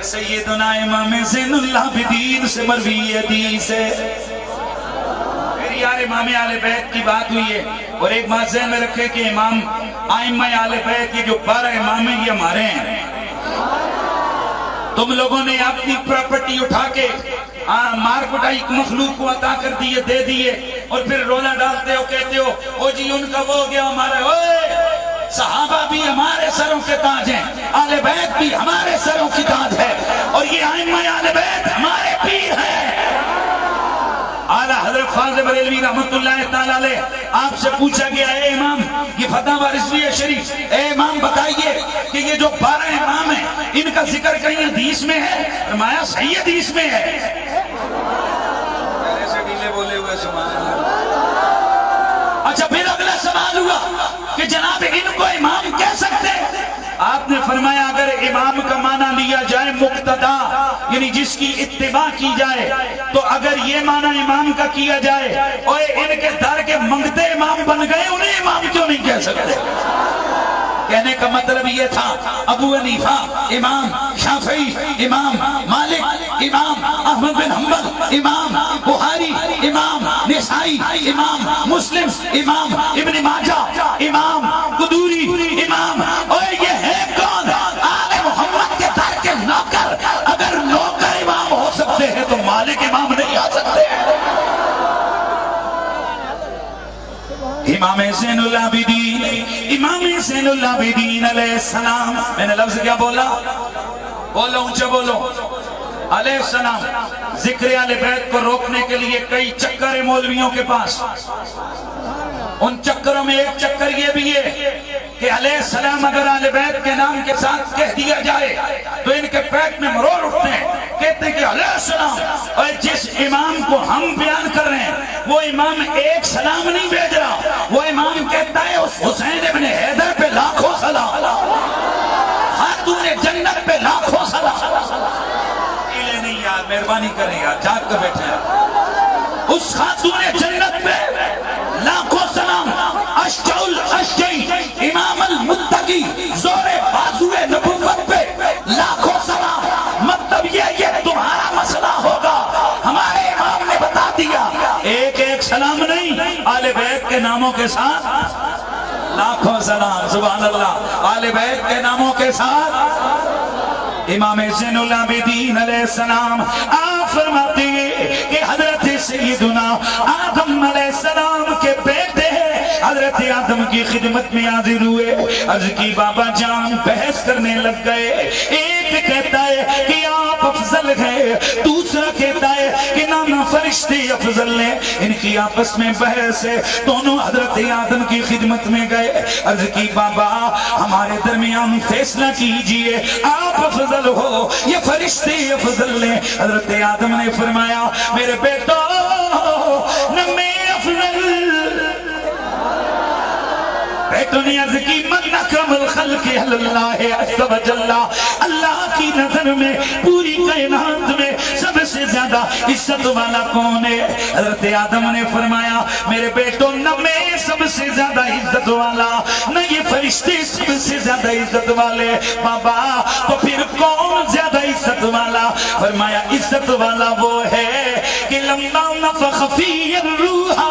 سیدنا امام زین العابدین سے مروی حدیث ہے. میری یار امام اہل بیت کی بات ہوئی ہے، اور ایک بات ذہن میں رکھے کہ امام ائمہ اہل بیت کے جو 12 امام ہیں یہ ہمارے ہیں. تم لوگوں نے اپنی پراپرٹی اٹھا کے مار پٹائی مخلوق کو عطا کر دیے، دے دیے، اور پھر رولا ڈالتے ہو، کہتے ہو او جی ان کا وہ ہو گیا ہمارا. صحابہ بھی ہمارے سروں کے تاج ہیں، اہل بیت بھی ہمارے سروں کی تاج ہے، اور یہ ائمہ اہل بیت ہمارے پیر ہیں. اعلیٰ حضرت فاضل بریلوی رحمت اللہ تعالیٰ علیہ آپ سے پوچھا گیا، اے امام یہ فتح رضویہ شریف، اے امام بتائیے کہ یہ جو 12 امام ہیں ان کا ذکر کہیں حدیث میں ہے؟ فرمایا صحیح حدیث میں ہے. پہلے سے ڈیلے بولے ہوئے سبحان اللہ. اچھا پھر اگلا سوال ہوا کہ جناب ان کو امام کہہ سکتے ہیں؟ آپ نے فرمایا اگر امام کا معنی لیا جائے مقتدا، یعنی جس کی اتباع کی جائے، تو اگر یہ معنی امام کا کیا جائے اور ان کے در کے منگتے امام بن گئے، انہیں امام کیوں نہیں کہہ سکتے؟ کہنے کا مطلب یہ تھا ابو حنیفہ امام، شافعی امام، مالک امام، احمد بن حنبل امام، بخاری امام، نسائی امام، مسلم امام، ابن ماجہ امام، قدوری امام. اور یہ ہے کون؟ آل محمد کے در کے نوکر. اگر نوکر امام ہو سکتے ہیں تو مالک امام نہیں آ سکتے. امام زین العابدین، امام زین العابدین علیہ السلام، میں نے لفظ کیا بولا؟ بولو اونچا بولو. علیہ السلام. ذکر اہل بیت کو روکنے کے لیے کئی چکر ہیں مولویوں کے پاس. ان چکروں میں ایک چکر یہ بھی ہے کہ علیہ السلام اگر اہل بیت کے نام کے ساتھ کہہ دیا جائے تو ان کے پیٹ میں مرور اٹھتے ہیں، کہتے ہیں کہ علیہ السلام. اور جس امام کو ہم بیان کر رہے ہیں وہ امام ایک سلام نہیں بھیج رہا، وہ امام کہتا ہے اس حسین ابن حیدر پہ لاکھوں سلام، خاتون جنت پہ لاکھوں سلام. نہیں یار مہربانی کریں یار، جاگ کر بیٹھے ہیں. اس خاتون جنت پہ لاکھوں سلام. اشجع الاشجعی امام المتقی زور بازو نبوت پہ لاکھوں سلام. مطلب یہ تمہارا مسئلہ ہوگا، ہمارے امام نے بتا دیا ایک ایک سلام نہیں، اہل بیت کے ناموں کے ساتھ لاکھوں سلام. سبحان اللہ. اہل بیت کے ناموں کے ساتھ امام زین العابدین علیہ السلام. آپ فرماتے ہیں کہ حضرت سیدنا آدم علیہ السلام کے بیٹے حضرت آدم کی خدمت میں حاضر ہوئے. عرض کی بابا جان، بحث کرنے لگ گئے. ایک کہتا ہے کہ آپ افضل ہیں، دوسرا کہتا ہے کہ نانا فرشتے افضل ہیں. ان کی آپس میں بحث ہے. دونوں حضرت آدم کی خدمت میں گئے. عرض کی بابا ہمارے درمیان فیصلہ کیجئے، آپ افضل ہو یہ فرشتے افضل ہیں. حضرت آدم نے فرمایا میرے بیٹا نہ میں افضل. بیٹوں نے عرض کی من اکرم الخلق اللہ عز و جل، اللہ کی نظر میں پوری کائنات میں سب سے زیادہ عزت والا کون ہے؟ حضرت آدم نے فرمایا میرے بیٹوں نہ میں سب سے زیادہ عزت والا، نہ یہ فرشتے سب سے زیادہ عزت والے. بابا تو پھر کون زیادہ عزت والا؟ فرمایا عزت والا وہ ہے کہ لما نفخ فی الروح،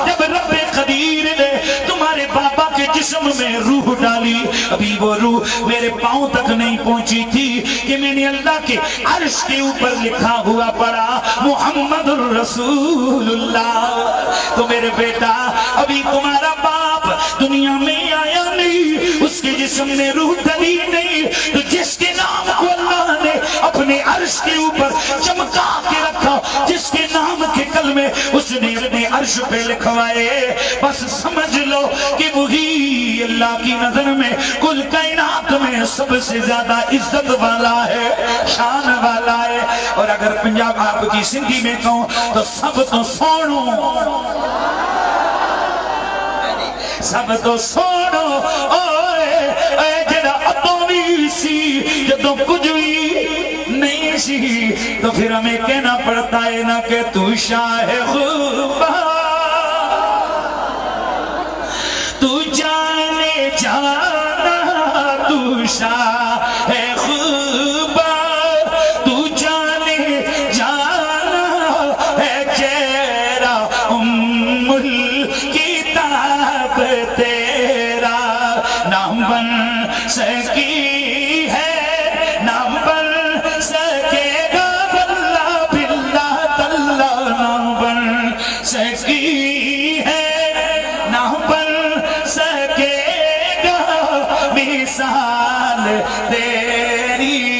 جب رب قدیر نے تمہارے بابا کے جسم میں روح ڈالی، ابھی وہ روح میرے پاؤں تک نہیں پہنچی تھی کہ میں نے اللہ کے عرش کے اوپر لکھا ہوا پڑھا محمد الرسول اللہ. تو میرے بیٹا ابھی تمہارا باپ دنیا میں آیا نہیں، اس کے جسم میں روح ڈلی نہیں، تو جس کے نام کو اللہ نے اپنے عرش کے اوپر چمکا کے رکھا، جس کے نام کے کلمے اس نے اپنے عرش پہ لکھوائے، بس سمجھ لو کہ وہی اللہ کی نظر میں کل کائنات میں سب سے زیادہ عزت والا ہے، شان والا ہے. اور اگر پنجاب آپ کی سندھی میں کہوں تو سب تو سونو، سب تو سونو. اے جڑا اتوی سی جدوں کچھ بھی نہیں سی، تو پھر ہمیں کہنا پڑتا ہے نا کہ تو شاہ خوبا، تو جانے جانا، تو شاہ خوبا، بن سکی ہے نہ بن سکے گا باللہ باللہ تاللہ نہ بن سکی ہے نہ بن سکے گا مثال تیری